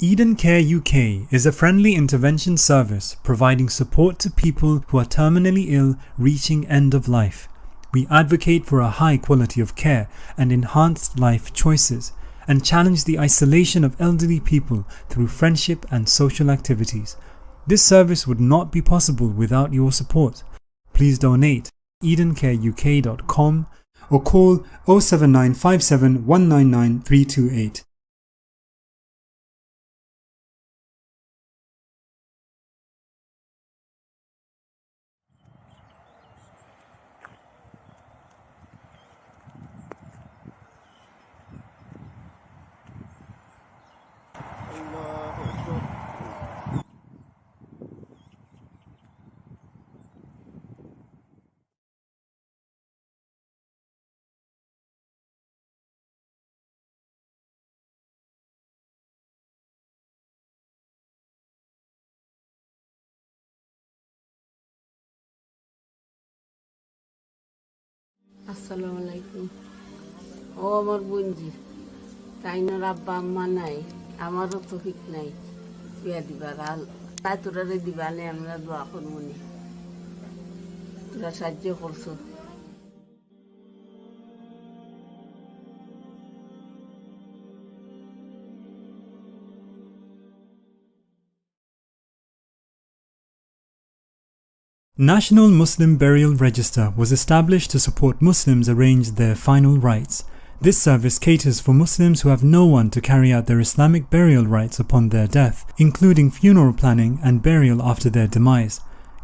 Eden Care UK is a friendly intervention service providing support to people who are terminally ill reaching end of life. We advocate for a high quality of care and enhanced life choices, and challenge the isolation of elderly people through friendship and social activities. This service would not be possible without your support. Please donate edencareuk.com or call 07957 199 328. আসসালামু আলাইকুম। ও আমার বোনজি, তাইনোর আব্বা আম্মা নাই, আমারও তো ঠিক নাই বিয়া দিবার। আর তাই তোরারে দিবা নে, আমরা দোয়া করবো নি, তোরা সাহায্য করছো। National Muslim Burial Register was established to support Muslims arrange their final rites. This service caters for Muslims who have no one to carry out their Islamic burial rites upon their death, including funeral planning and burial after their demise.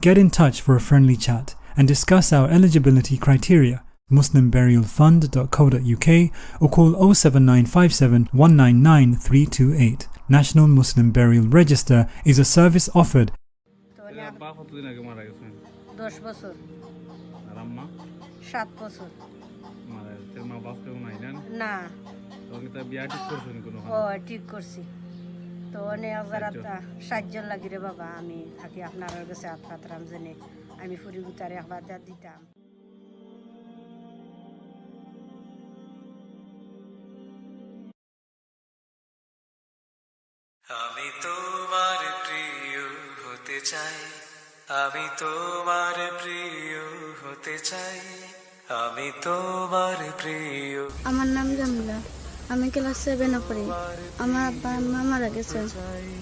Get in touch for a friendly chat and discuss our eligibility criteria. muslimburialfund.co.uk or call 07957 199 328. National Muslim Burial Register is a service offered 10 বছর আর আম্মা 7 বছর মারা গেছে। মা বাপ কেউ নাই না? না। তোকে তো বিয়া ঠিক করছেন কোনো? ও ঠিক করছি তো অনেক আজারাতা সাহায্য লাগি রে বাবা। আমি থাকি আপনার কাছে আপনার জানি আমি ফুরি গুতারে একবার দিতাম। আমি তোমার প্রিয় হতে চাই, আমি তোমার প্রিয় হতে চাই, আমি তোমার প্রিয়। আমার নাম জামিলা, আমি ক্লাস 7-এ পড়ি। আমার আব্বা আম্মা মারা গেছেন।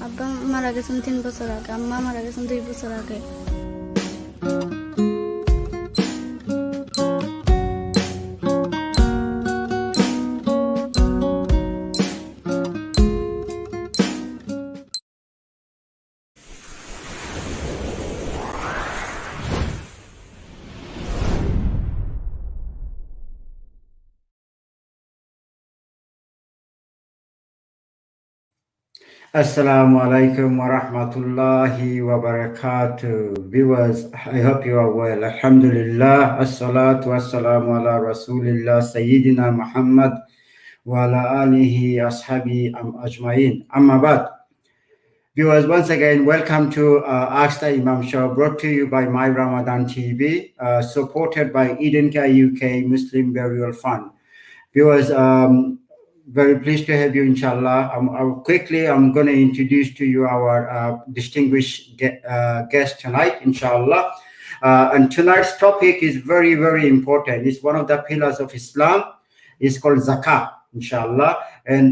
আব্বা মারা গেছেন 3 বছর আগে, আম্মা মারা গেছেন 2 বছর আগে। Assalamu alaikum wa rahmatullahi wa barakatuh. Viewers, I hope you are well. Alhamdulillah, as-salatu was-salamu ala rasulillah, Sayyidina Muhammad wa ala alihi ashabi ajma'in. Amma ba'd. Viewers, once again, welcome to Ask the Imam Show, brought to you by My Ramadan TV, supported by Eden Care UK Muslim Burial Fund. Viewers, very pleased to have you, inshallah. I'm going to introduce to you our distinguished guest tonight, inshallah. And tonight's topic is very, very important. It's one of the pillars of Islam. It's called Zakat, inshallah. And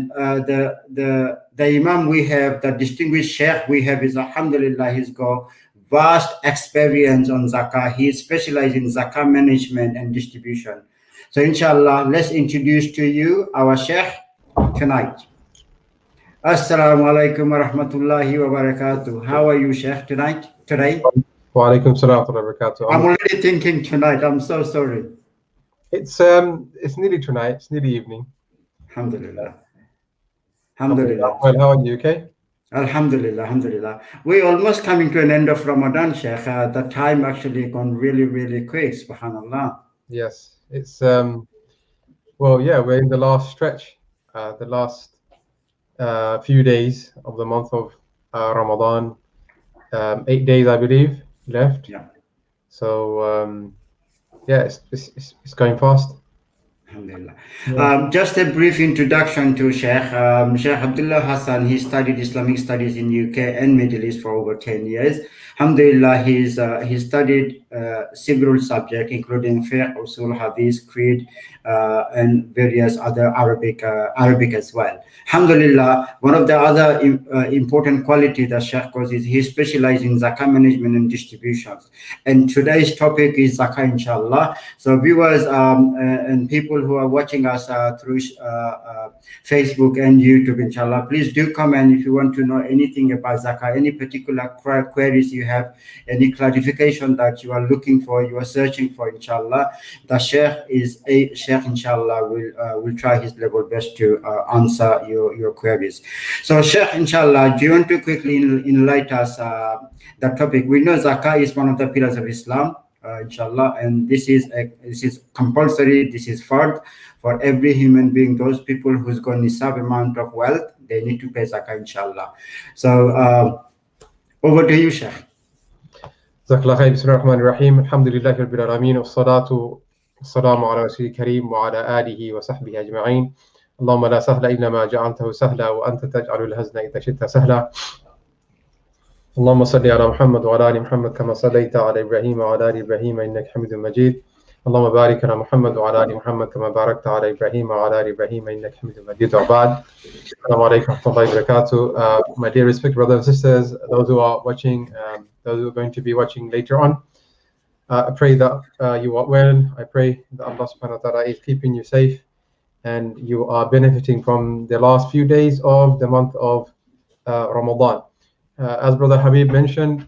the Imam we have, the distinguished Sheikh we have is, alhamdulillah, he's got vast experience on Zakat. He specializes in Zakat management and distribution. So inshallah, let's introduce to you our Sheikh tonight. Assalamu alaikum wa rahmatullahi wa barakatuh. How are you, Sheikh, today? Wa alaikum salam wa barakatuh. I'm already thinking tonight. I'm so sorry. It's nearly tonight. It's nearly evening. Alhamdulillah. Alhamdulillah. Well, how are you? Okay. Alhamdulillah. Alhamdulillah. We're almost coming to an end of Ramadan, Sheikh. The time actually gone really, really quick. Subhanallah. Yes, it's well, yeah, we're in the last stretch, the last few days of the month of Ramadan. 8 days, I believe, left. Yeah. So yeah, it's going fast. Alhamdulillah. Yeah. Just a brief introduction to Sheikh. Sheikh Abdullah Hassan, he studied Islamic studies in UK and Middle East for over 10 years. Alhamdulillah, he studied several subjects, including fiqh, usul, hadith, creed, and various other Arabic as well. Alhamdulillah, one of the other important quality that Sheikh goes is he specializes in zakah management and distributions. And today's topic is zakah, inshallah. So viewers and people who are watching us through Facebook and YouTube, inshallah, please do comment if you want to know anything about zakah, any particular queries you have, any clarification that you are looking for, you are searching for, inshallah. The Sheikh, inshallah, will try his level best to answer your queries. So Sheikh, inshallah, do you want to quickly enlighten us the topic? We know zakah is one of the pillars of Islam, inshallah, and this is compulsory, this is fard for every human being. Those people who's got nisab amount of wealth, they need to pay zakah, inshallah. So over to you, Sheikh. Jazakallah khair. Bismillahir-Rahmanir-Rahim. Alhamdulillahi Rabbil Alameen. Wassalatu wassalamu ala Rasulil Kareem wa ala alihi wa sahbihi ajma'in. Allahumma la sahla illa ma ja'altahu sahla wa anta taj'alul hazna idha shi'ta sahla. اللهم صل على محمد وعلى ال محمد كما صليت على ابراهيم وعلى ال ابراهيم انك حميد مجيد. اللهم بارك على محمد وعلى ال محمد كما باركت على ابراهيم وعلى ال ابراهيم انك حميد مجيد. وبعد. Assalamu alaikum wa rahmatullahi wa barakatuh. My dear respected brothers and sisters, those who are watching, those who are going to be watching later on, I pray that you are well. I pray that Allah subhanahu wa ta'ala is keeping you safe and you are benefiting from the last few days of the month of Ramadan. As Brother Habib mentioned,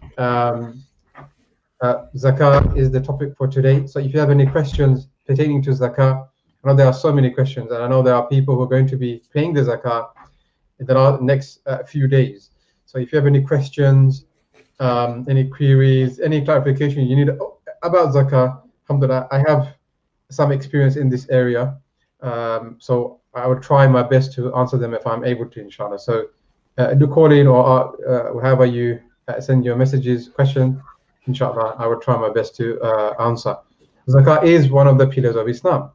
Zakah is the topic for today. So if you have any questions pertaining to Zakah, I know there are so many questions, and I know there are people who are going to be paying the Zakah in the next few days. So if you have any questions, any queries, any clarification you need about Zakah, alhamdulillah, I have some experience in this area. So I will try my best to answer them if I'm able to, inshallah. So do call in or however you send your messages, questions, inshallah, I will try my best to answer. Zakah is one of the pillars of Islam.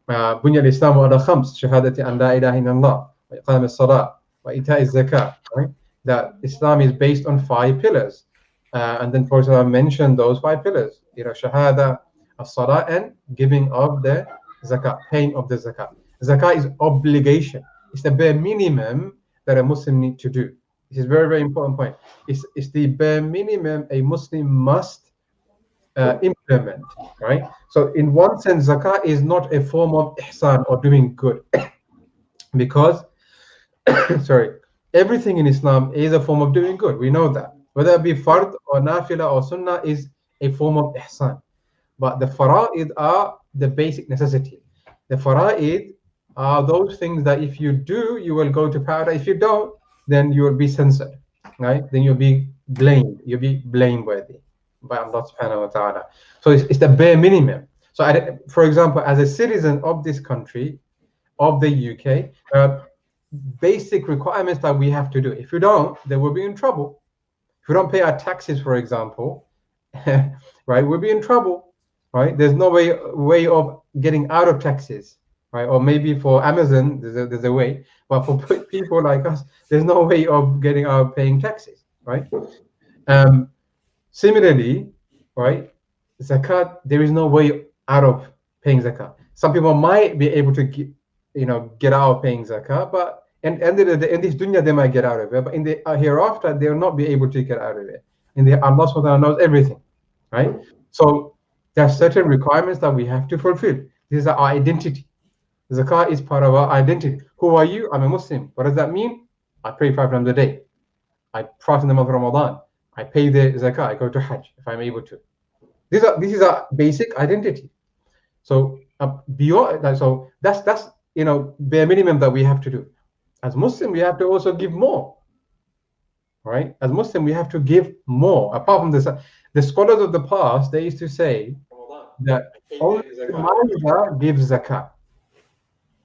بني الإسلام على خمس شهادة أن لا إله إلا الله وإقام الصلاة وإيتاء الزكاة. Right? That Islam is based on 5 pillars, and then Prophet mentioned those 5 pillars. Shahada, as-salah, and giving of the zakah, paying of the zakah. Zakah is obligation. It's the bare minimum that a Muslim needs to do. This is very, very important point. It's the bare minimum a Muslim must implement, right? So in one sense, zakah is not a form of ihsan or doing good, because sorry, everything in Islam is a form of doing good. We know that, whether it be fard or nafila or sunnah, is a form of ihsan. But the fara'id are the basic necessity. The fara'id are those things that if you do, you will go to paradise. If you don't, then you will be censored, right? Then you'll be blamed. You'll be blameworthy by Allah subhanahu wa ta'ala. So it's the bare minimum. So for example, as a citizen of this country, of the UK, basic requirements that we have to do. If you don't, then we'll be in trouble. If we don't pay our taxes, for example, right, we'll be in trouble, right? There's no way of getting out of taxes, right? Or maybe for Amazon, there's a way, but for people like us, there's no way of getting out of paying taxes, right? Similarly, right, zakat, there is no way out of paying zakat. Some people might be able to get out of paying zakat, but in this dunya they might get out of it, but in the hereafter they will not be able to get out of it. Allah subhanahu wa ta'ala knows everything, right? So there are certain requirements that we have to fulfill. This is our identity. Zakat is part of our identity. Who are you? I'm a Muslim. What does that mean? I pray 5 times a day. I fast in the month of Ramadan. I pay the zakah. I go to Hajj if I'm able to. This is our basic identity. So beyond that, so that's bare minimum that we have to do. As Muslim, we have to also give more. Right? As Muslim, we have to give more. Apart from this, the scholars of the past, they used to say that only the miser gives zakah.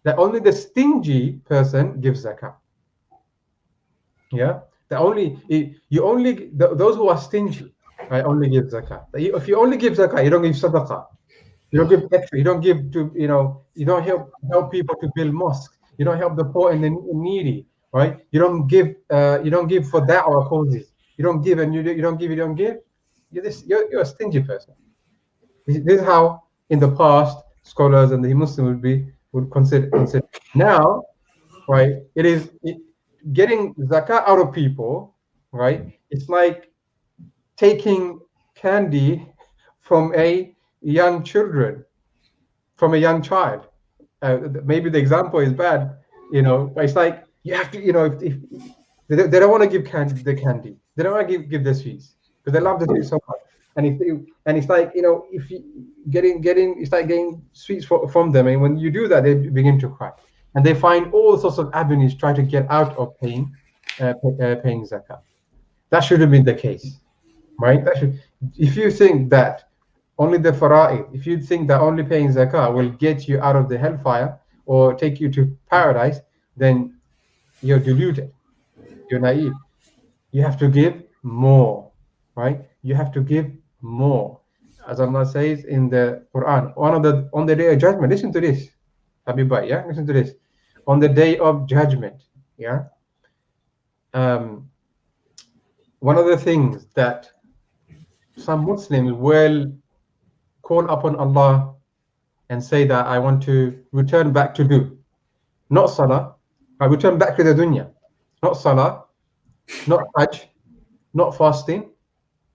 That only the stingy person gives zakah. Yeah. Those who are stingy, right, only give zakah. If you only give zakah, you don't give sadaqah. You don't give extra. You don't give to, you don't help people to build mosques. You don't help the poor and the needy, right? You don't give for da'wah causes. You don't give and you don't give. You're a stingy person. This is how in the past scholars and the Muslims would consider. Now, right? Getting zakat out of people, right? It's like taking candy from a young child. Maybe the example is bad, but it's like you have to, if they don't want to give the candy, they don't want to give the sweets because they love the sweets so much. And it's like, if you it's like getting sweets from them, and when you do that, they begin to cry, and they find all sorts of avenues try to get out of paying zakat. That should have been the case, right? If you think that only the fara'id, if you think that only paying zakah will get you out of the hellfire or take you to paradise, then you're deluded. You're naive. You have to give more, right? You have to give more. As Allah says in the Quran, on the day of judgment, listen to this, Habib, yeah? Listen to this. On the day of judgment, yeah? One of the things that some Muslims will call upon Allah and say that I want to return back to do. Not salah, I return back to the dunya. Not salah, not hajj, not fasting.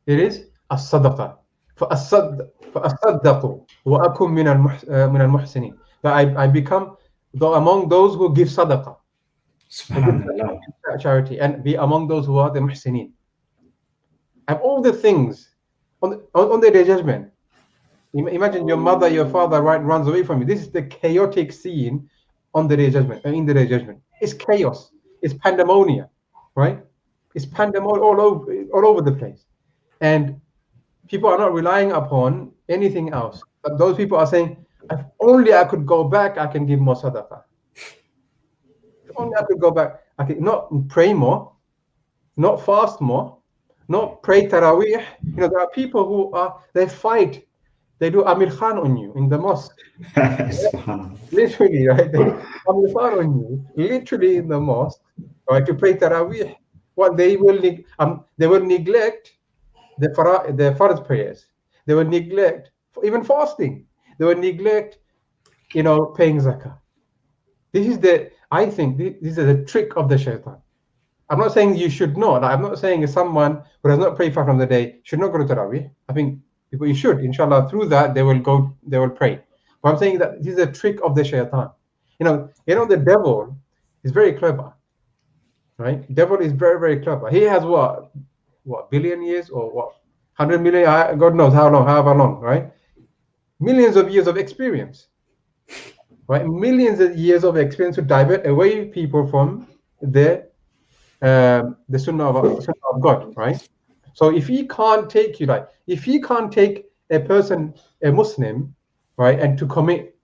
It is as-sadaqah. فَأَصَّدَّقُوا وَأَكُمْ مِنَ الْمُحْسِنِينَ. That I become among those who give sadaqah. Subhanallah. Charity, and be among those who are the muhsinin. And all the things on the day of judgment. Imagine your mother, your father runs away from you. This is the chaotic scene on the day of judgment. In the day of judgment, it's chaos. It's pandemonium, right? It's pandemonium all over the place, and people are not relying upon anything else. But those people are saying, if only I could go back, I can give more sadaqah. If only I could go back, I can not pray more, not fast more, not pray tarawih. There are people who they fight. They do Amir Khan on you in the mosque. Literally, right? They do Amir Khan on you, literally in the mosque, right? To pray tarawih. What they will neglect the farz prayers. They will neglect even fasting. They will neglect, paying zakah. I think this is a trick of the shaitan. I'm not saying you should not. I'm not saying someone who does not pray 5 times a day should not go to tarawih. I think you should, inshallah. Through that, they will pray. But I'm saying that this is a trick of the shaitan. The devil is very clever, right? Devil is very, very clever. He has what billion years or what 100 million? God knows however long, right? Millions of years of experience, right? Millions of years of experience to divert away people from the sunnah of God, right? So if he can't take a person, a Muslim, right, and to commit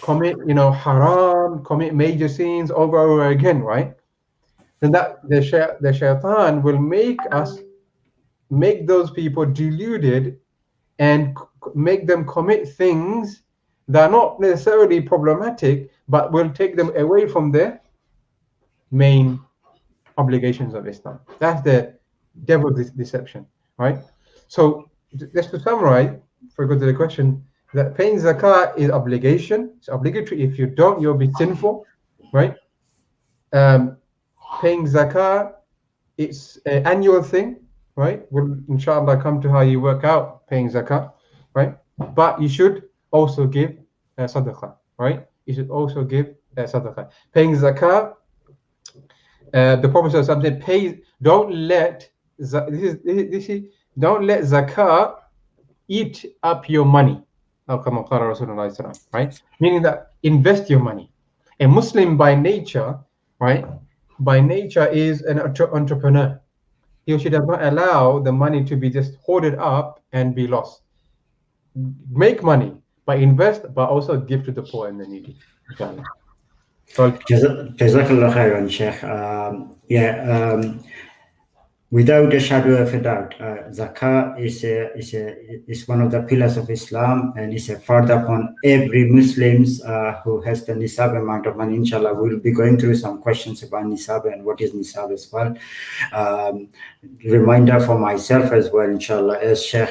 haram, commit major sins over and over again, right, then that the shaitan will make those people deluded and make them commit things that are not necessarily problematic, but will take them away from their main obligations of Islam. That's the devil's deception, right? So just to summarize, before we go to the question, that paying zakah is obligation. It's obligatory. If you don't, you'll be sinful, right? Paying zakah, it's an annual thing, right? We'll inshallah come to how you work out paying zakah, right? But you should also give sadaqah, right? You should also give sadaqah. Paying zakah, the Prophet said, don't let zakah eat up your money. Right? Meaning that invest your money. A Muslim by nature, right? By nature is an entrepreneur. He or she does not allow the money to be just hoarded up and be lost. Make money, but invest, but also give to the poor and the needy. So, Jazakallah khairan, Sheikh. Without a shadow of a doubt, zakah is one of the pillars of Islam, and is a further upon every Muslims who has the nisab amount of money. Inshallah, we'll be going through some questions about nisab and what is nisab as well. Reminder for myself as well, inshallah, as Sheikh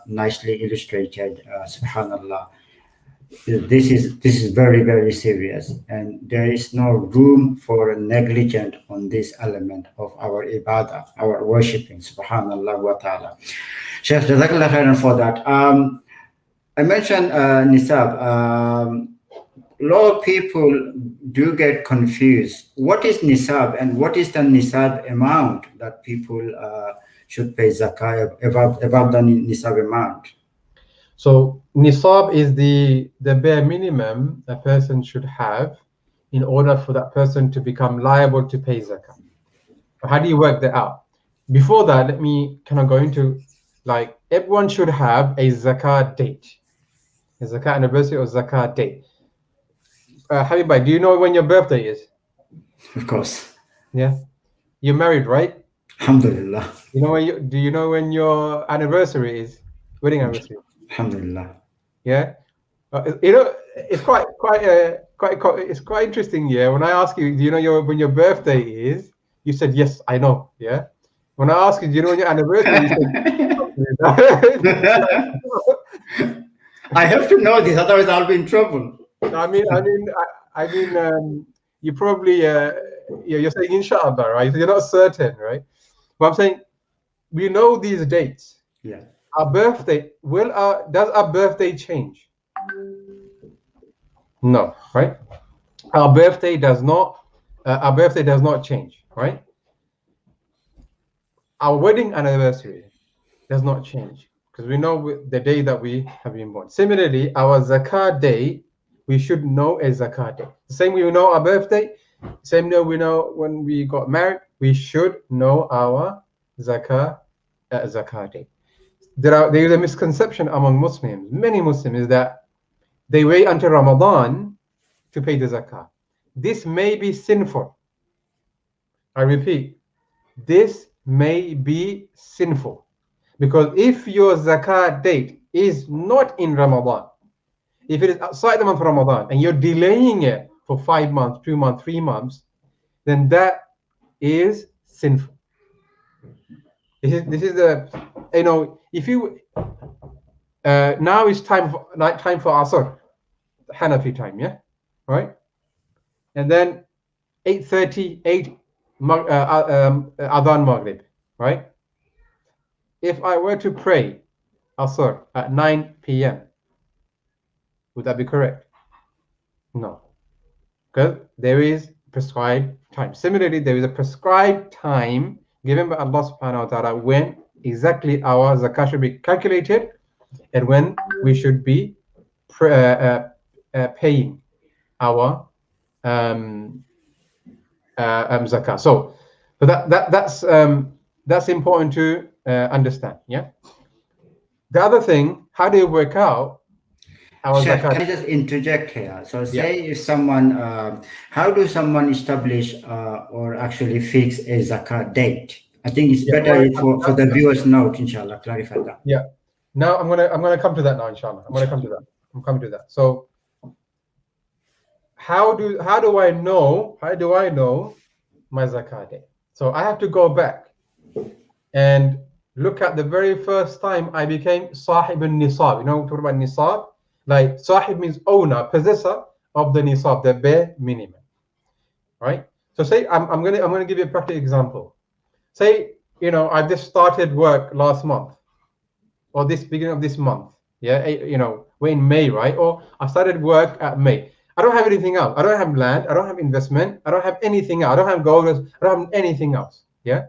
nicely illustrated. Subhanallah. This is very, very serious, and there is no room for negligence on this element of our ibadah, our worshipping. Subhanallah wa ta'ala. Sheikh, jazakallah khairan for that. I mentioned nisab. A lot of people do get confused. What is nisab, and what is the nisab amount that people should pay zakah above the nisab amount? So nisab is the bare minimum a person should have in order for that person to become liable to pay zakah. How do you work that out? Before that, let me kind of go into, like, everyone should have a zakah date, a zakah anniversary or zakah date. Habib, do you know when your birthday is? Of course. Yeah. You're married, right? Alhamdulillah. Do you know when your anniversary is? Wedding anniversary. Alhamdulillah. Yeah. It's quite interesting. Yeah. When I ask you, do you know when your birthday is? You said yes, I know. Yeah. When I ask you, do you know when your anniversary is? I have to know this, otherwise I'll be in trouble. I mean, you probably you're saying inshallah, right? You're not certain, right? But I'm saying we know these dates. Yeah. Our birthday does our birthday change? No, right? Our birthday does not change, right? Our wedding anniversary does not change because we know the day that we have been born. Similarly, our zakah day, we should know a zakah day. The same way we know our birthday, same way we know when we got married, we should know our zakah day. There is a misconception among Muslims, many Muslims, is that they wait until Ramadan to pay the zakah. This may be sinful. I repeat, this may be sinful, because if your zakah date is not in Ramadan, if it is outside the month of Ramadan and you're delaying it for 5 months, 2 months, 3 months, then that is sinful. This is the, if you now is time for Asr, Hanafi time, yeah, right? And then 8:38 Adhan Maghrib, right? If I were to pray Asr at 9 p.m., would that be correct? No, because there is prescribed time. Similarly, there is a prescribed time given by Allah subhanahu wa ta'ala when exactly our zakah should be calculated and when we should be paying our zakah. So that's important to understand. Yeah. The other thing, how do you work out our Sheikh, zakah? can I just interject here? So say if someone, how do someone establish or actually fix a zakah date? I think it's better for the viewers note, inshallah, clarify that. Yeah. Now I'm gonna come to that now, inshallah. I'm coming to that. So how do I know my zakah date? So I have to go back and look at the very first time I became sahib al-nisab. You know, we talk about nisab. Like sahib means owner, possessor of the nisab, the bare minimum, right? So say I'm gonna give you a practical example. Say I just started work last month, or this beginning of this month. Yeah, we're in May, right? Or I started work at May. I don't have anything else. I don't have land. I don't have investment. I don't have anything else. I don't have gold. I don't have anything else. Yeah.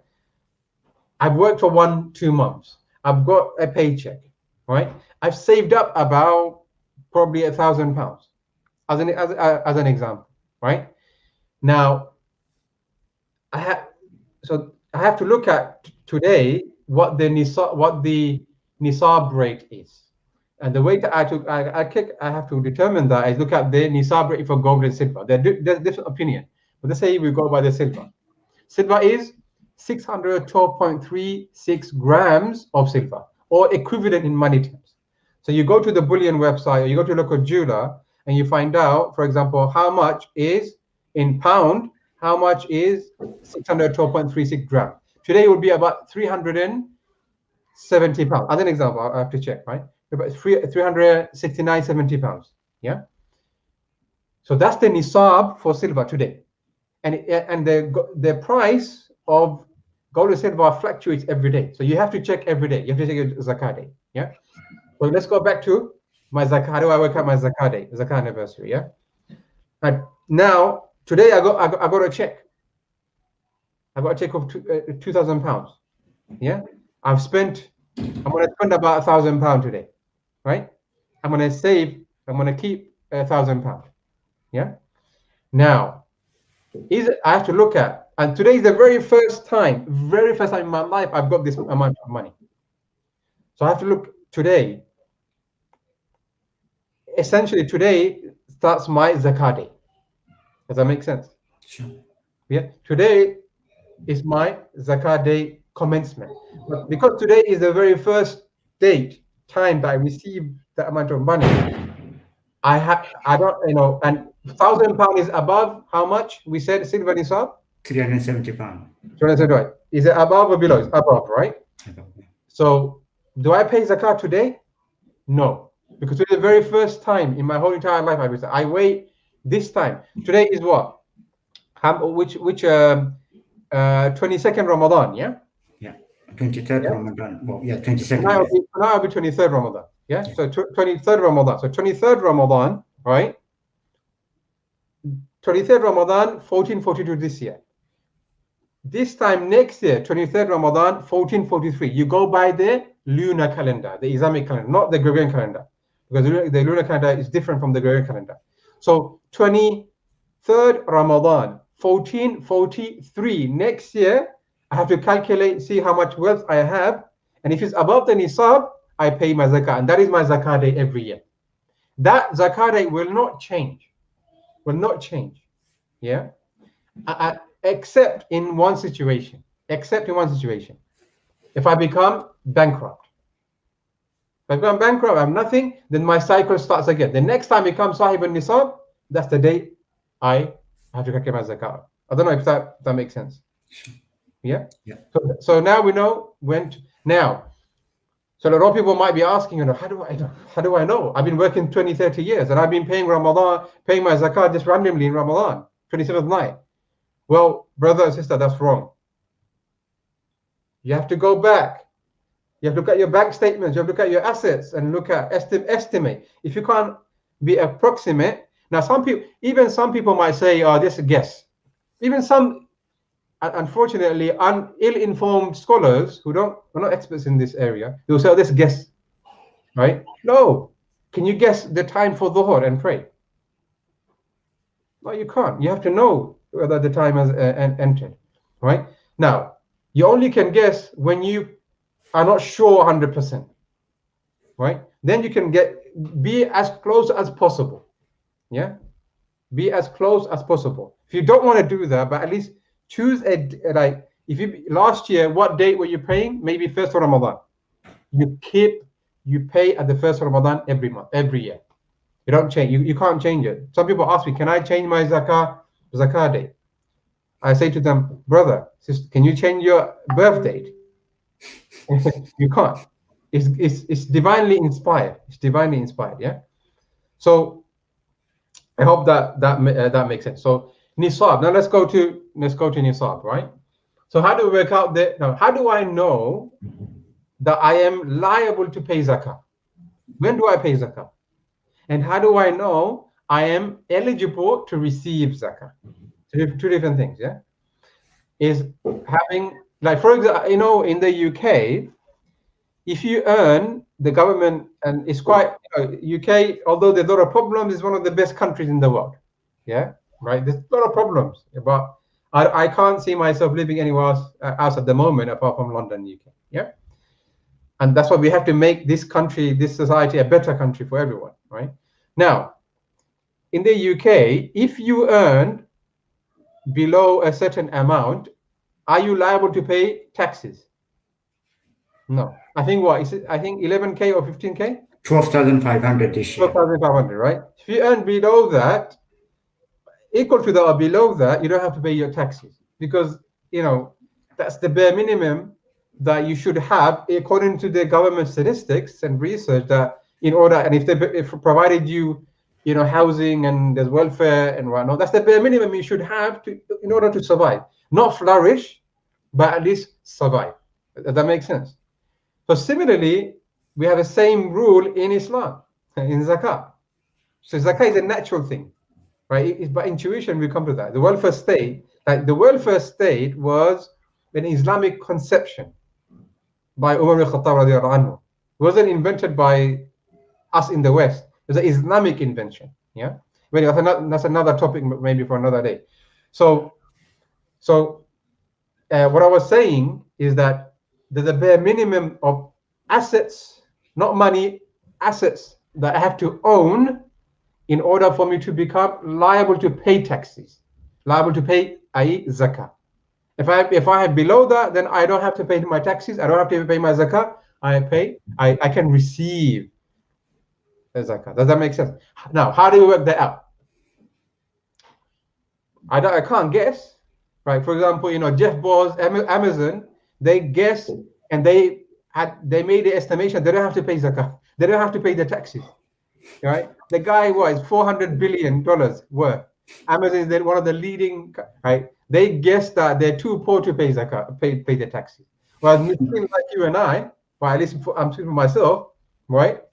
I've worked for 1-2 months. I've got a paycheck, right? I've saved up about probably £1,000 as an example, right? Now, I have to look at today what the nisab rate is, and the way that I have to determine that is look at the nisab rate for gold and silver. There's different opinion, but let's say we go by the silver. Silver is 612.36 grams of silver, or equivalent in money terms. So you go to the bullion website, or you go to a local jeweler, and you find out, for example, how much is in pound, how much is 612.36 grams. Today it would be about 370 pounds. As an example, I have to check, right? About 369.70 pounds. Yeah. So that's the nisab for silver today, and the price of gold and silver fluctuates every day. So you have to check every day. You have to take a zakat day. Yeah. So let's go back to my zakat. How do I work out my zakat day, zakat anniversary? Yeah. And now today I got a check. I got a check of 2,000 pounds. Yeah. I'm going to spend about £1,000 today, right? I'm going to save. I'm going to keep £1,000. Yeah. Now, I have to look at, and today is the very first time in my life I've got this amount of money. So I have to look today. Essentially, today starts my zakat day. Does that make sense? Sure. Yeah. Today is my zakat day commencement. But because today is the very first time that I receive that amount of money, I don't, and £1,000 is above how much we said silver nisab? 370 pounds. 370, right? Is it above or below? It's above, right? So do I pay zakat today? No, because it's the very first time in my whole entire life I wait this time. Today is what? Which 22nd Ramadan, yeah? Yeah, 23rd Ramadan. Well, yeah, 22nd. Now it'll be 23rd Ramadan. Yeah, so 23rd Ramadan. So 23rd Ramadan, right? 23rd Ramadan, 1442 this year. This time next year, 23rd Ramadan, 1443. You go by the lunar calendar, the Islamic calendar, not the Gregorian calendar, because the lunar calendar is different from the Gregorian calendar. So 23rd Ramadan, 1443. Next year, I have to calculate, see how much wealth I have, and if it's above the nisab, I pay my zakat, and that is my zakat day every year. That zakat day will not change. Yeah, except in one situation. If I become bankrupt. If I become bankrupt, I have nothing, then my cycle starts again. The next time I become sahib al-nisab, that's the day I have to calculate my zakat. I don't know if that makes sense. Yeah. So now we know now. So a lot of people might be asking, how do I know? I've been working 20, 30 years, and I've been paying my zakat just randomly in Ramadan, 27th night. Well, brother and sister, that's wrong. You have to go back. You have to look at your bank statements. You have to look at your assets and look at estimate. If you can't be approximate, now some people might say, "Oh, this is a guess." Even some, unfortunately, ill-informed scholars who are not experts in this area, they'll say, "Oh, this guess," right? No. Can you guess the time for dhuhr and pray? No, you can't. You have to know whether the time has entered, right? Now, you only can guess when you are not sure 100%, right? Then you can be as close as possible. Yeah, be as close as possible. If you don't want to do that, but at least choose last year, what date were you paying? Maybe first of Ramadan. You pay at the first of Ramadan every month, every year. You don't change. You can't change it. Some people ask me, can I change my zakat date? I say to them, brother, sister, can you change your birth date? You can't. It's divinely inspired. It's divinely inspired. Yeah. So I hope that makes sense. So nisab. Now let's go to nisab, right? So how do we work out how do I know that I am liable to pay zakat? When do I pay zakat? And how do I know I am eligible to receive zakat? So two different things, yeah? Is having, like, for example, in the UK, if you earn, the government, and it's quite, UK, although there's a lot of problems, is one of the best countries in the world, yeah? Right? There's a lot of problems, but I can't see myself living anywhere else at the moment apart from London, UK, yeah? And that's why we have to make this country, this society, a better country for everyone, right? Now, in the UK, if you earn below a certain amount, are you liable to pay taxes? No. I think what is it? I think 11K or 15K? 12,500 this year. 12,500, right? If you earn below that, equal to that or below that, you don't have to pay your taxes, because that's the bare minimum that you should have according to the government statistics and research, that in order, and if provided you housing and there's welfare and whatnot, that's the bare minimum you should have in order to survive, not flourish, but at least survive. Does that make sense? So similarly, we have the same rule in Islam, in Zakat. So Zakat is a natural thing, right? It's by intuition we come to that. The welfare state, was an Islamic conception by Umar ibn Khattab radiallahu anhu. It wasn't invented by us in the West. It's an Islamic invention. Yeah, that's another topic, maybe for another day. So what I was saying is that there's a bare minimum of assets, not money, assets that I have to own in order for me to become liable to pay taxes, liable to pay, i.e. zakat. If I have below that, then I don't have to pay my taxes. I don't have to pay my zakat. I can receive the zakat. Does that make sense? Now, how do we work that out? I can't guess, right? For example, Jeff Bezos, Amazon, they guess and they made the estimation they don't have to pay zakat. They don't have to pay the taxes, right? The guy was $400 billion worth. Amazon is one of the leading, right? They guess that they're too poor to pay zakat, pay the taxes. Well, Muslims like you and I, well, at least I'm speaking for myself, right?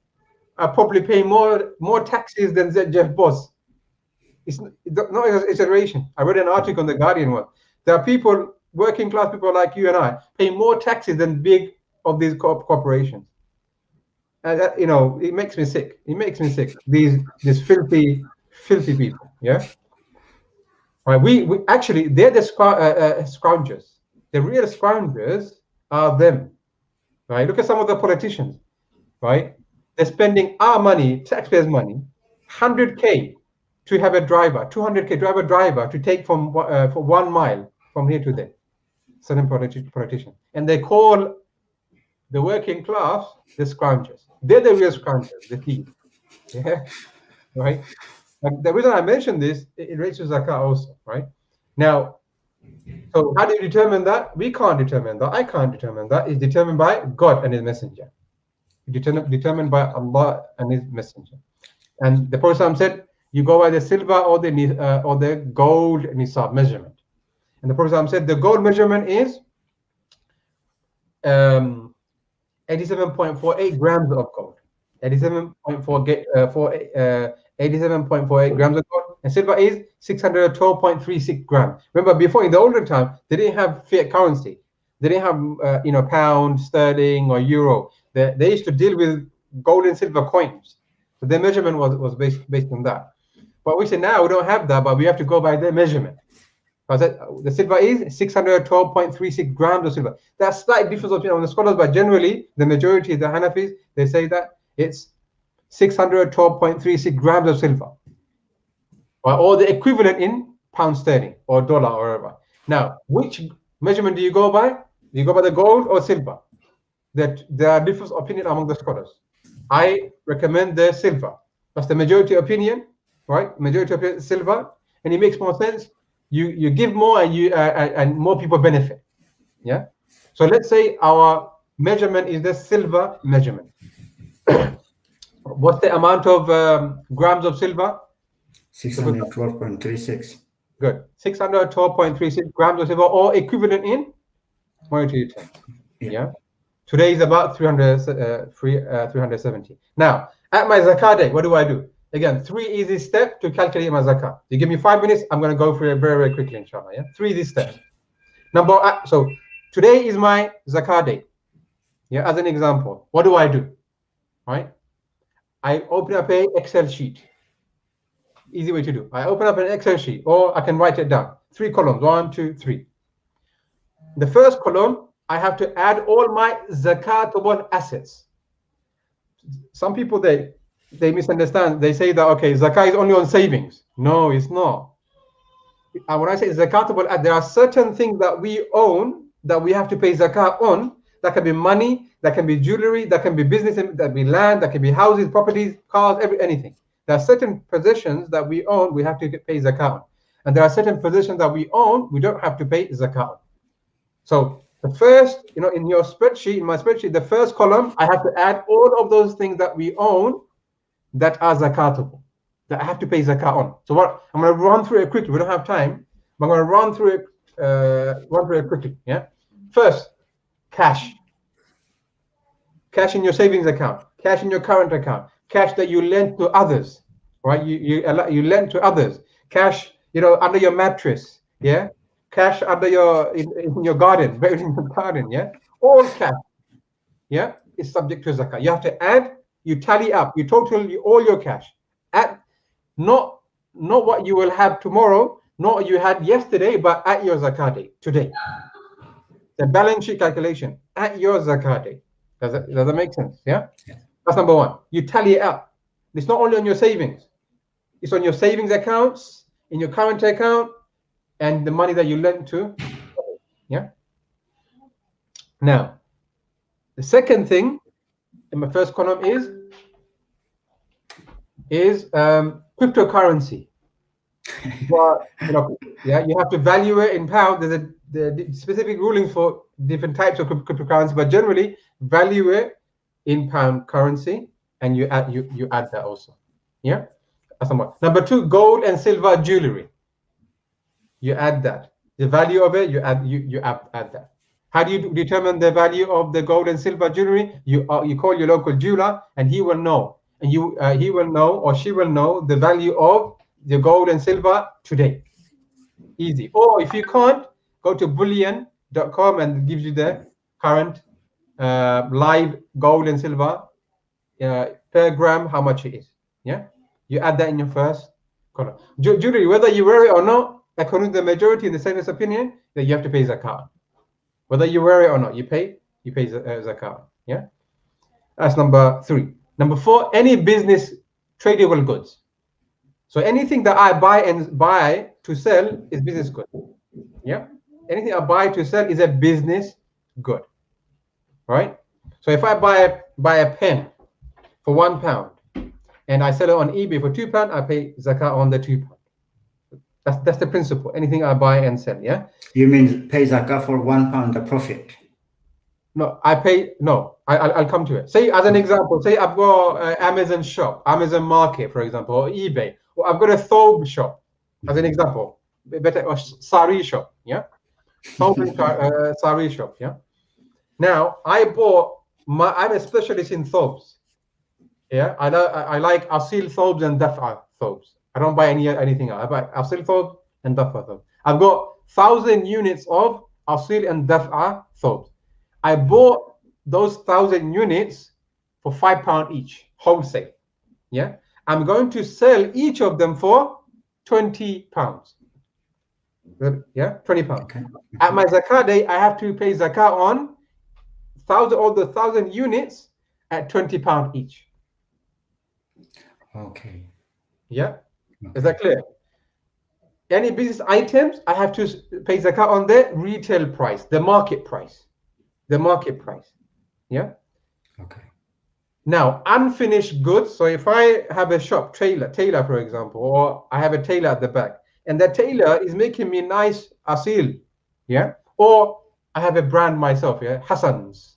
I probably pay more taxes than Jeff Bezos. It's not an exaggeration. I read an article on the Guardian one. There are people, working class people like you and I, pay more taxes than big of these corporations. And it makes me sick. It makes me sick. These filthy people. Yeah. Right. We actually, they're the scroungers. The real scroungers are them. Right. Look at some of the politicians. Right. They're spending our money, taxpayers' money, 100K to have a driver, 200K to have a driver to take from for 1 mile from here to there. Certain politicians, and they call the working class the scroungers. They're the real scroungers, the thieves. Yeah, right. Like the reason I mentioned this, it relates to zakat also, right? Now, so how do you determine that? We can't determine that. I can't determine that. It's determined by God and His Messenger. Determined by Allah and His Messenger. And the Prophet said, you go by the silver or the gold nisab measurement. And the Prophet said the gold measurement is 87.48 grams of gold. 87.48 grams of gold. And silver is 612.36 grams. Remember, before, in the olden time, they didn't have fiat currency. They didn't have pound, sterling, or euro. They used to deal with gold and silver coins. So their measurement was based on that. But we say now we don't have that, but we have to go by their measurement. The silver is 612.36 grams of silver. That's slight difference between the scholars, but generally the majority, the Hanafis, they say that it's 612.36 grams of silver, or the equivalent in pound sterling or dollar or whatever. Now, which measurement do you go by? Do you go by the gold or silver? That there are different opinion among the scholars. I recommend the silver. That's the majority opinion, right? Majority opinion silver, and it makes more sense. You give more and more people benefit. Yeah. So let's say our measurement is the silver measurement. What's the amount of grams of silver? 612.36. Good. 612.36 grams of silver, or equivalent in monetary terms. Yeah. Today is about 370. Now, at my zakat day, what do I do? Again, 3 easy steps to calculate my zakat. You give me 5 minutes, I'm going to go through it very, very quickly, inshallah. Yeah, 3 easy steps. So today is my zakat day. Yeah, as an example, what do? Right? I open up a Excel sheet. Easy way to do. I open up an Excel sheet, or I can write it down. 3 columns, 1, 2, 3. The first column, I have to add all my zakatable assets. Some people, they misunderstand. They say that, okay, zakat is only on savings. No, it's not. when I say zakatable, there are certain things that we own that we have to pay zakat on. That can be money, that can be jewelry, that can be business, that can be land, that can be houses, properties, cars, anything. There are certain possessions that we own, we have to pay zakat on. And there are certain possessions that we own, we don't have to pay zakat on. So the first, in your spreadsheet, in my spreadsheet, the first column, I have to add all of those things that we own that are zakatable, that I have to pay zakat on. So what I'm going to run through it quickly. We don't have time, but I'm going to run through it quickly. Yeah. First, cash in your savings account, cash in your current account, cash that you lend to others, right? You lend to others, cash, under your mattress, yeah, cash under in your garden, buried in your garden, yeah, all cash, yeah, is subject to zakat. You have to add, you tally up, you total all your cash, at not what you will have tomorrow, not what you had yesterday, but at your zakat date today. The balance sheet calculation at your zakat date. Does that make sense? Yeah? That's number one. You tally it up. It's not only on your savings. It's on your savings accounts, in your current account, and the money that you lent to. Yeah? Now, the second thing in my first column is cryptocurrency. Well, you have to value it in pounds. There's the specific rulings for different types of cryptocurrency, but generally value it in pound currency, and you add that also. Yeah, that's number one. Number two, gold and silver jewelry. You add that. The value of it, you add that. How do you determine the value of the gold and silver jewelry? You call your local jeweler, and he will know, and he will know, or she will know the value of the gold and silver today. Easy. Or if you can't, go to bullion.com and it gives you the current live gold and silver per gram, how much it is. Yeah, you add that in your first column. Jewelry, whether you wear it or not, according to the majority in the Senate's opinion, that you have to pay zakat. Whether you wear it or not, you pay zakat. Yeah, that's number three. Number four, any business tradable goods. So anything that I buy to sell is business good. Yeah, anything I buy to sell is a business good, right? So if I buy a pen for £1 and I sell it on eBay for £2, I pay zakat on the £2. That's the principle. Anything I buy and sell, yeah. You mean pay zakat for £1 the profit? No, I'll come to it. Say as an example, say I've got Amazon shop, Amazon Market, for example, or eBay, or I've got a thobe shop, as an example, better, or sari shop, yeah, thobe sari shop, yeah. Now I'm a specialist in thobes, yeah. I like asil thobes and daf'a thobes. I don't buy anything else. I buy asil thobe and daf'a thobe. I've got 1,000 units of asil and daf'a thobes. I bought those 1,000 units for £5 each, wholesale. Yeah, I'm going to sell each of them for £20. Yeah, £20. Okay. At my zakat day, I have to pay zakat on all the 1,000 units at £20 each. Okay. Yeah, okay. Is that clear? Any business items, I have to pay zakat on the retail price, the market price. The market price. Yeah. Okay. Now, unfinished goods. So if I have a shop, tailor, for example, or I have a tailor at the back, and that tailor is making me nice asil, yeah, or I have a brand myself, yeah, Hassan's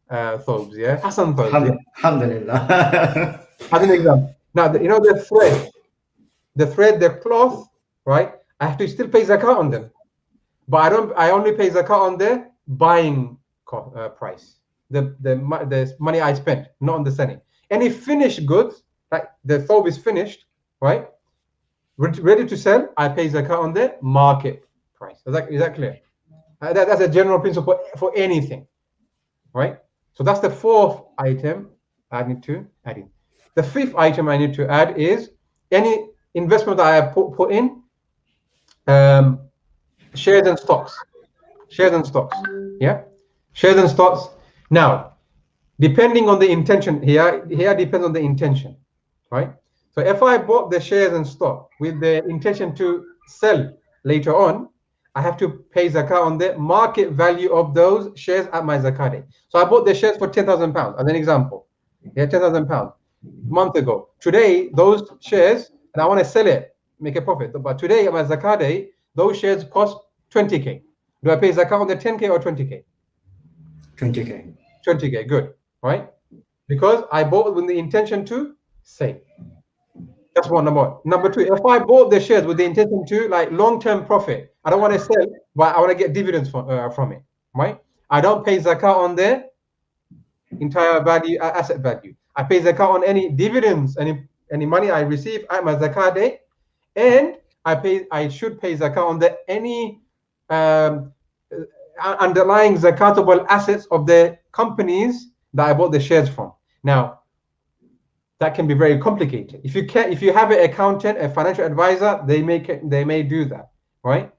thobes, yeah, Hassan thobes. Alhamdulillah. As an example. Now, the thread, the cloth, right? I have to still pay zakat on them, but I only pay zakat on the buying price, the money I spent, not on the selling. Any finished goods, like the thobe is finished, right, ready to sell, I pay zakat on the market price. Is that clear? That's a general principle for anything, right? So that's the fourth item I need to add in. The fifth item I need to add is any investment that I have put in, shares and stocks. Yeah, shares and stocks. Now, depending on the intention here depends on the intention, right? So if I bought the shares and stock with the intention to sell later on, I have to pay zakat on the market value of those shares at my zakat date. So I bought the shares for £10,000 as an example. Yeah, £10,000 a month ago. Today, those shares, and I want to sell it, make a profit. But today at my zakat date, those shares cost 20k. Do I pay zakat on the 10k or 20k? 20k. 20k, good, right? Because I bought with the intention to sell. That's one, number one. Number two, if I bought the shares with the intention to like long-term profit, I don't want to sell, but I want to get dividends from it, right? I don't pay zakat on the entire value, asset value. I pay zakat on any dividends, any money I receive at my zakat day, and I should pay zakat on the any underlying zakatable assets of the companies that I bought the shares from. Now, that can be very complicated. If you have an accountant, a financial advisor, they may do that, right?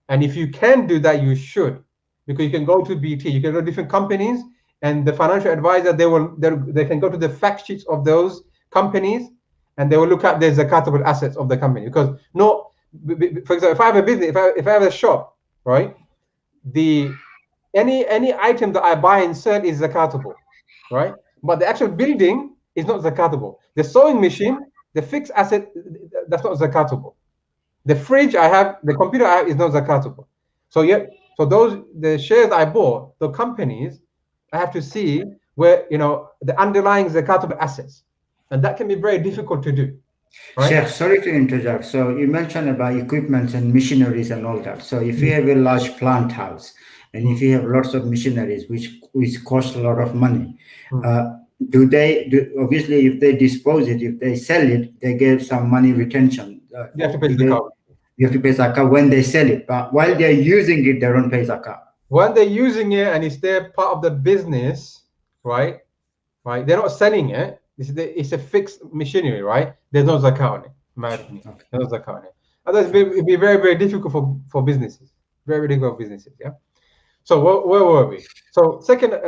And if you can do that, you should, because you can go to BT, you can go to different companies, and the financial advisor they can go to the fact sheets of those companies, and they will look at the zakatable assets of the company. Because for example, if I have a business, if I have a shop, right, any item that I buy and sell is zakatable, right? But the actual building is not zakatable. The sewing machine, the fixed asset, that's not zakatable. The fridge I have, the computer I have is not zakatable. So the shares I bought, the companies, I have to see where the underlying zakatable assets, and that can be very difficult to do. Right? Sheikh, sorry to interject. So you mentioned about equipment and machineries and all that. So if you have a large plant house and if you have lots of machineries which cost a lot of money, obviously if they dispose it, if they sell it, they get some money retention. You have to pay zakat. You have to pay zakat when they sell it, but while they're using it, they don't pay zakat. When they're using it and it's their part of the business, right? They're not selling it. It's a fixed machinery, right? There's no zakat on it. Okay. There's no zakat on it. Otherwise, it'd be very, very difficult for businesses. Very, very difficult for businesses. Yeah. So where were we? So second,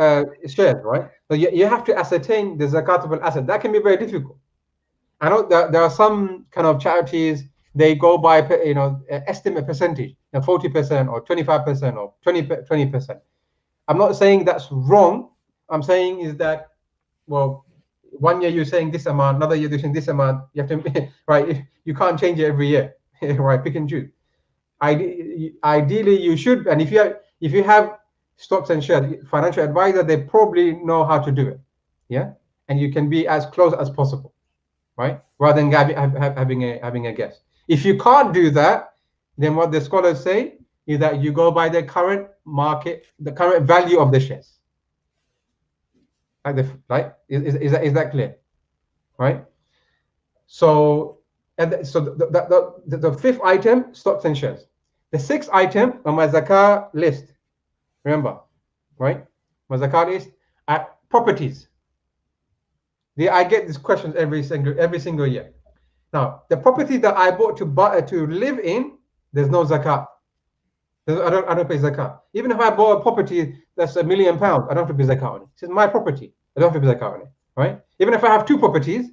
shares, right? So you have to ascertain the zakatable asset. That can be very difficult. I know there are some kind of charities, they go by estimate percentage, 40% or 25% or 20%. I'm not saying that's wrong. I'm saying is that, well, 1 year you're saying this amount, another year you're saying this amount. You have to right. You can't change it every year, right? Pick and choose. Ideally, you should. And if you have stocks and shares, financial advisor, they probably know how to do it. Yeah, and you can be as close as possible, right? Rather than having a guess. If you can't do that, then what the scholars say is that you go by the current market, the current value of the shares. Right? Is that clear? Right? So, the fifth item, stocks and shares. The sixth item on my zakat list, remember, right? My zakat list, properties. I get these questions every single year. Now, the property that I bought to live in, there's no zakat. I don't pay zakat. Even if I bought a property that's £1 million, I don't have to pay zakat on it. It's my property. I don't have to pay zakat on it, right? Even if I have 2 properties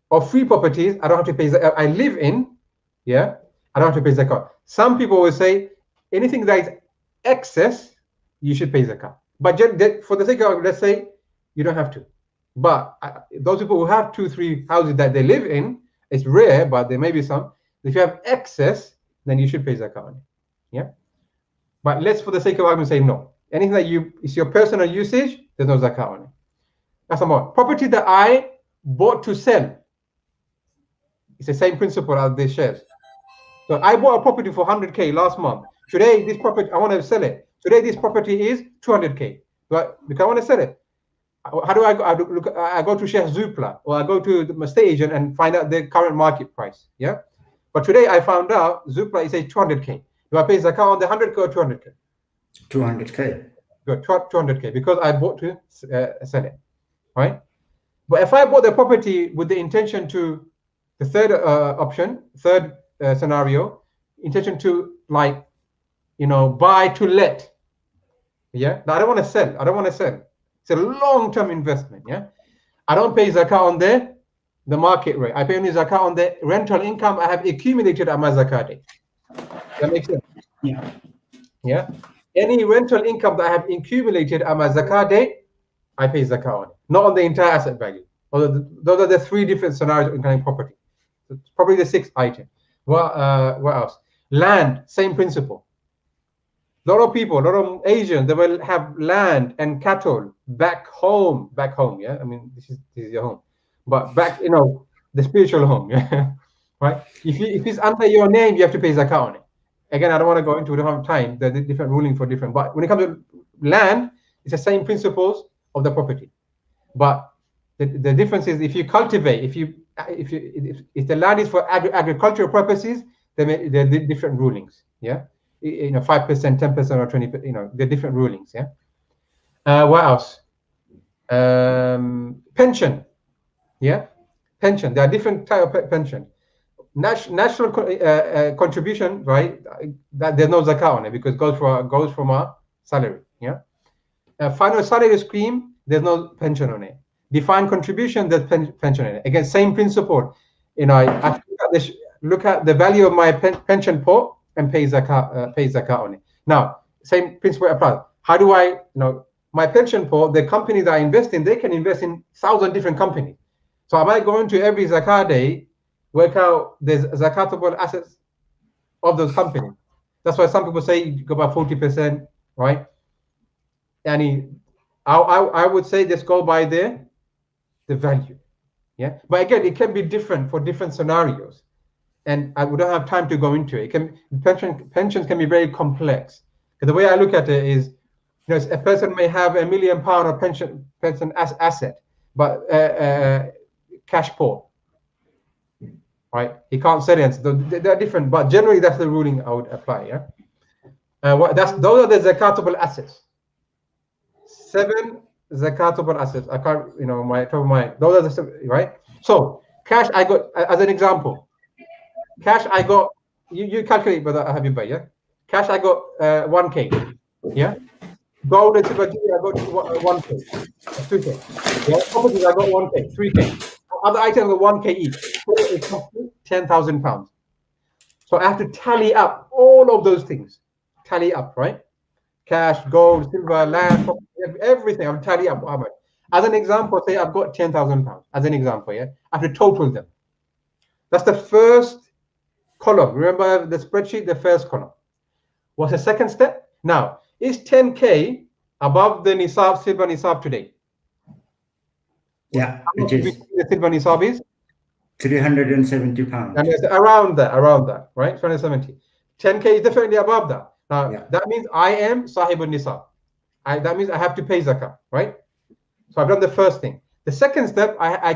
or 3 properties, I don't have to pay zakat. I live in, yeah, I don't have to pay zakat. Some people will say anything that is excess, you should pay zakat. But for the sake of, let's say, you don't have to. But those people who have 2-3 houses that they live in, it's rare, but there may be some. If you have excess, then you should pay zakat on it. Yeah. But let's, for the sake of argument, say no. Anything that it's your personal usage, there's no zakat on it. That's number one. Property that I bought to sell. It's the same principle as the shares. So I bought a property for 100k last month. Today, this property, I want to sell it. Today, this property is 200k. Because I want to sell it. How do I go? I go to Sheikh Zoopla, or I go to the estate agent and find out the current market price. Yeah. But today I found out Zoopla is 200k. Do I pay zakat on the 100k or 200k? 200k. Good, 200k, because I bought to sell it, right? But if I bought the property with the intention to, the third scenario, intention to buy to let. Yeah. Now I don't want to sell. It's a long-term investment. Yeah. I don't pay zakat on the market rate. I pay only zakat on the rental income I have accumulated at my zakat date. That makes sense. Yeah. Yeah. Any rental income that I have accumulated at my zakat date, I pay zakat on it, not on the entire asset value. Those are the three different scenarios in property. It's probably the sixth item. What else? Land, same principle. A lot of people, a lot of Asians, they will have land and cattle back home. Yeah, I mean this is your home, but back, the spiritual home. Yeah, right. If it's under your name, you have to pay zakat on it. Again, I don't want to go into. We don't have time. There's different ruling for different. But when it comes to land, it's the same principles of the property. But the difference is if you cultivate, if the land is for agricultural purposes, then there are different rulings. Yeah, 5%, 10%, or 20%. There are different rulings. Yeah. What else? Pension. Yeah, pension. There are different type of pension. National contribution, right? That there's no zakat on it because it goes from our salary. Yeah. Final salary scheme, there's no pension on it. Defined contribution, there's pension on it. Again, same principle. I have to look at the value of my pension pot and pay zakat on it. Now, same principle applies. How do I, my pension pot, the company that I invest in, they can invest in 1,000 different companies. So am I going to every zakat day work out the zakatable assets of those companies? That's why some people say you go by 40%, right? And I would say just go by the value. Yeah, but again, it can be different for different scenarios, and we don't have time to go into it. Pensions can be very complex. The way I look at it is, a person may have £1 million of pension asset, but cash poor. Right, he can't sell it. They're different, but generally that's the ruling I would apply. Yeah, those are the zakatable assets. 7 zakatable assets. I can't, my top of my head. Those are the right. So cash I got as an example. Cash I got. You calculate, brother Habib, yeah. Cash I got 1K. Yeah. Gold and silver I got 1K, 2K. Yeah. Properties I got 1K, 3K. Other items are 1K each. So it costs me £10,000. So I have to tally up all of those things. Tally up, right? Cash, gold, silver, land, everything. I'm tally up how much. As an example, say I've got £10,000. As an example, yeah, I have to total them. That's the first column. Remember the spreadsheet, the first column. What's the second step? Now, is 10K above the nisab, silver nisab today? Yeah, it is. The silver nisab is £370. and it's around that, right? 270. 10K is definitely above that. Now, that means I am sahibun nisab. That means I have to pay zakat, right? So I've done the first thing. The second step, I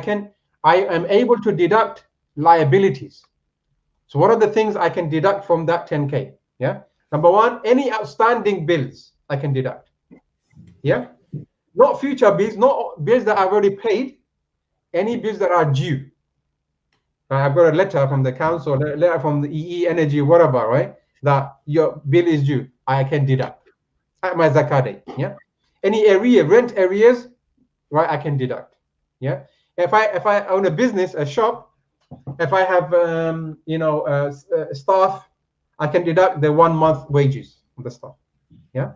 am able to deduct liabilities. So what are the things I can deduct from that 10K? Yeah. Number one, any outstanding bills I can deduct. Yeah. Not future bills, not bills that I've already paid, any bills that are due. I've got a letter from the council, a letter from the EE Energy, whatever, right? That your bill is due, I can deduct at my zakat day. Yeah. Any rent arrears, right? I can deduct. Yeah. If I own a business, a shop, if I have staff, I can deduct the 1 month wages of the staff. Yeah.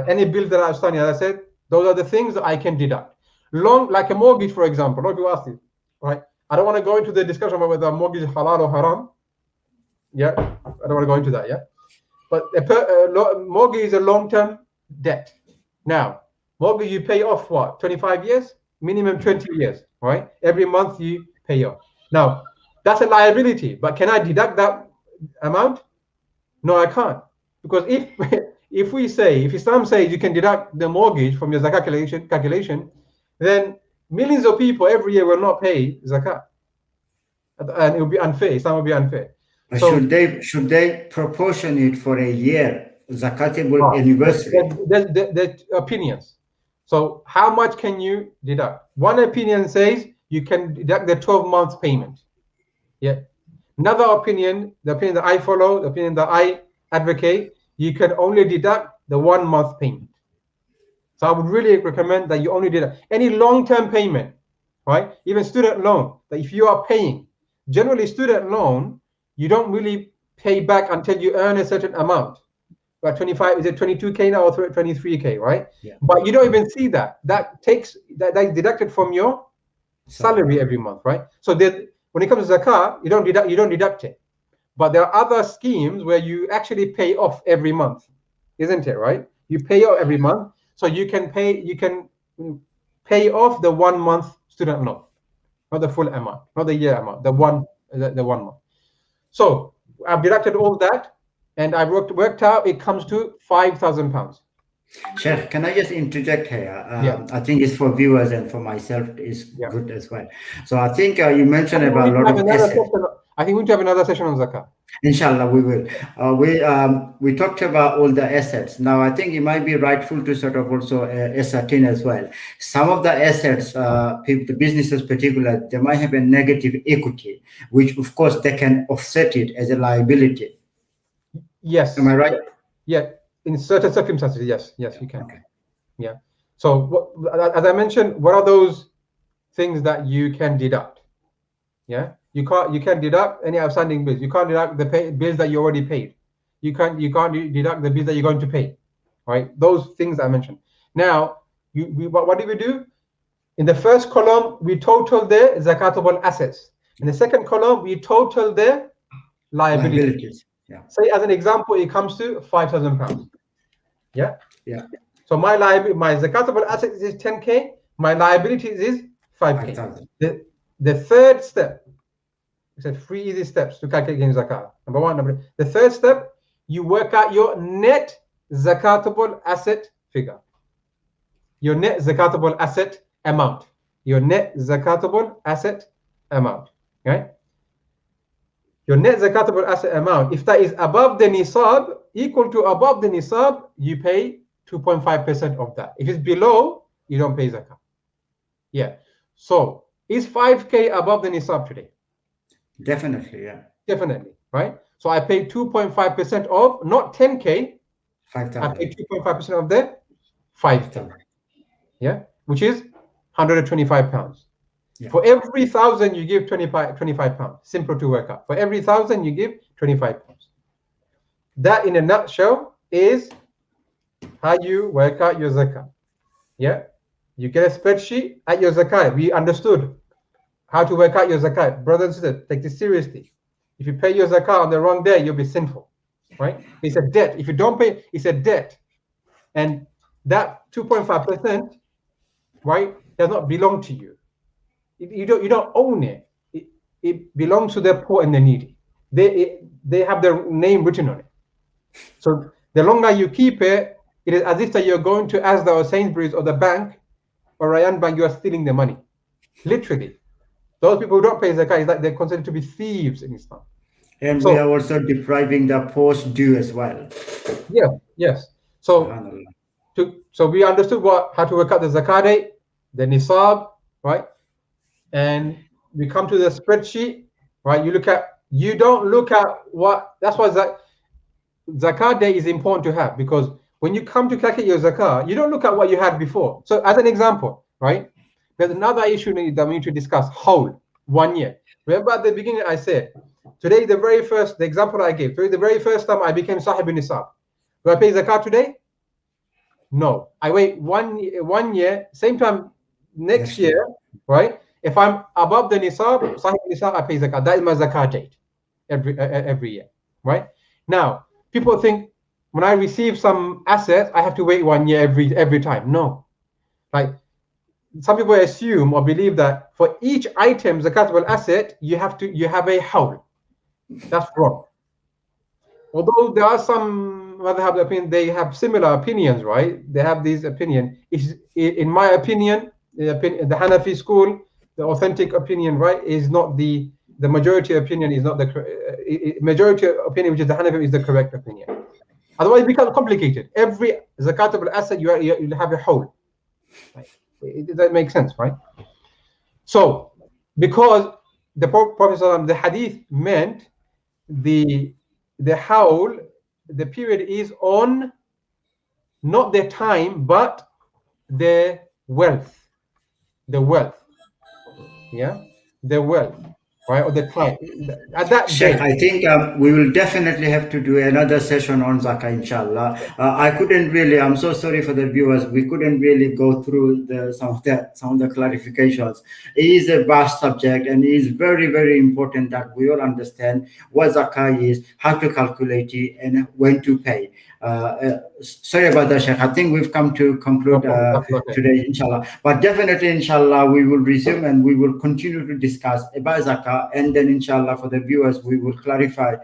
Any bills that are outstanding, as I said, those are the things that I can deduct. Like a mortgage, for example. A lot of people ask it, right? I don't want to go into the discussion about whether a mortgage is halal or haram. Yeah, I don't want to go into that. Yeah, but mortgage is a long-term debt. Now, mortgage you pay off what? 25 years, minimum 20 years, right? Every month you pay off. Now, that's a liability, but can I deduct that amount? No, I can't, because if Islam says you can deduct the mortgage from your zakat calculation, then millions of people every year will not pay zakat, and it will be unfair. Islam will be unfair. So should they proportion it for a year, zakatable anniversary? The opinions. So how much can you deduct? One opinion says you can deduct the 12-month payment. Yeah. Another opinion, the opinion that I follow, the opinion that I advocate, you can only deduct the 1 month payment. So I would really recommend that you only deduct any long-term payment, right? Even student loan, that if you are paying, generally student loan, you don't really pay back until you earn a certain amount. About 25, is it 22K now or 23K, right? Yeah. But you don't even see that. That is deducted from your salary every month, right? So when it comes to zakat, you don't deduct it. But there are other schemes where you actually pay off every month, isn't it, right? You pay off every month, so you can pay off the 1 month student loan, not the full amount, not the year amount, the one month. So I've deducted all that, and I worked out it comes to £5,000. Sheikh, can I just interject here? Yeah. I think it's for viewers and for myself is good as well. So I think you mentioned about a lot of assets. I think we need to have another session on zakat. Inshallah, we will. We talked about all the assets. Now, I think it might be rightful to sort of also ascertain as well. Some of the assets, the businesses particularly, they might have a negative equity, which of course they can offset it as a liability. Yes. Am I right? Yeah. In certain circumstances, yes, you can. Okay. Yeah. So as I mentioned, what are those things that you can deduct? Yeah. You can deduct any outstanding bills. You can't deduct the bills that you already paid. You can't deduct the bills that you're going to pay. Right? Those things I mentioned. Now, what do we do? In the first column, we total their zakatable assets. In the second column, we total their liabilities. Yeah. Say as an example, it comes to £5,000. Yeah. Yeah. So my zakatable assets is 10K. My liabilities is 5K. The third step. We said 3 easy steps to calculate zakat. Number 1, the third step, you work out your net zakatable asset figure. Your net zakatable asset amount. Your net zakatable asset amount. Right? Your net zakatable asset amount, if that is above the nisab, equal to above the nisab, you pay 2.5% of that. If it's below, you don't pay zakat. Yeah. So is 5K above the nisab today? Definitely, yeah. Definitely, right? So I pay 2.5% of not 10K. 5,000. I pay 2.5% of the 5K. Yeah, which is £125. Yeah. For every 1,000 you give 25 pounds. Simple to work out. For every 1,000 you give 25 pounds. That in a nutshell is how you work out your zakat. Yeah, you get a spreadsheet at your zakat. We understood how to work out your zakat. Brothers and sisters, take this seriously. If you pay your zakat on the wrong day, you'll be sinful, right? It's a debt. If you don't pay, it's a debt, and that 2.5%, right, does not belong to you. You don't own it. It belongs to the poor and the needy. They have their name written on it. So the longer you keep it, it is as if that you're going to Asda or Sainsbury's or the bank or Ryan Bank, you are stealing the money. Literally. Those people who don't pay zakat, is like they're considered to be thieves in Islam. And so, we are also depriving the post due as well. Yeah, yes. So we understood how to work out the zakat rate, the nisab, right? And we come to the spreadsheet, right? You don't look at that's why zakat day is important to have, because when you come to calculate your zakat, you don't look at what you had before. So as an example, right? There's another issue that we need to discuss, whole 1 year. Remember at the beginning I said, today the example I gave, today the very first time I became Sahib Nisab. Do I pay zakat today? No. I wait 1 year, same time next year, right? If I'm above the nisab, Sahib Nisab, I pay zakat. That is my zakat date every year, right? Now, people think when I receive some assets, I have to wait 1 year every time. No. Like, some people assume or believe that for each item, zakatable asset, you have a hawl. That's wrong. Although there are some madhab opinion, they have similar opinions, right? They have these opinion. In my opinion, the Hanafi school, the authentic opinion, right, is not the majority opinion is not the majority opinion, which is the Hanafi, is the correct opinion. Otherwise, it becomes complicated. Every zakatable asset you have a hawl. Right? That makes sense, right? So, because the Prophet, the hadith meant the hawl, the period is on not their time, but their wealth. The wealth. Yeah? Their wealth. right? Or the time at that Sheikh, day. I think we will definitely have to do another session on Zakah, inshallah. I couldn't really, I'm so sorry for the viewers, we couldn't really go through some of the clarifications. It is a vast subject, and it is very, very important that we all understand what Zakah is, how to calculate it, and when to pay. Sorry about that, Sheikh. I think we've come to conclude No problem. That's okay. today, inshallah. But definitely, inshallah, we will resume and we will continue to discuss about zakah. And then, inshallah, for the viewers, we will clarify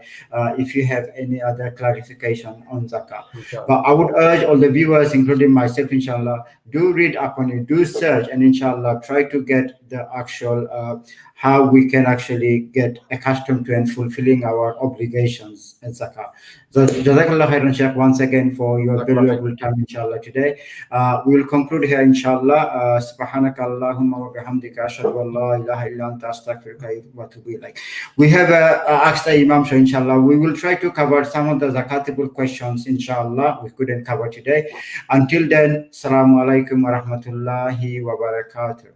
if you have any other clarification on zakah. Inshallah. But I would urge all the viewers, including myself, inshallah, do read up on it, do search, and inshallah, try to get the actual how we can actually get accustomed to and fulfilling our obligations in zakah. So, Jazakallah khairan, Sheikh, once again for your valuable time, inshallah, today. We will conclude here, inshallah. Subhanaka Allahumma wa bihamdika ashhadu an la ilaha illa anta astaghfiruka wa atubu ilaik. We have asked the Imam, so inshallah, we will try to cover some of the zakatable questions, inshallah, we couldn't cover today. Until then, Assalamu alaikum wa rahmatullahi wa barakatuh.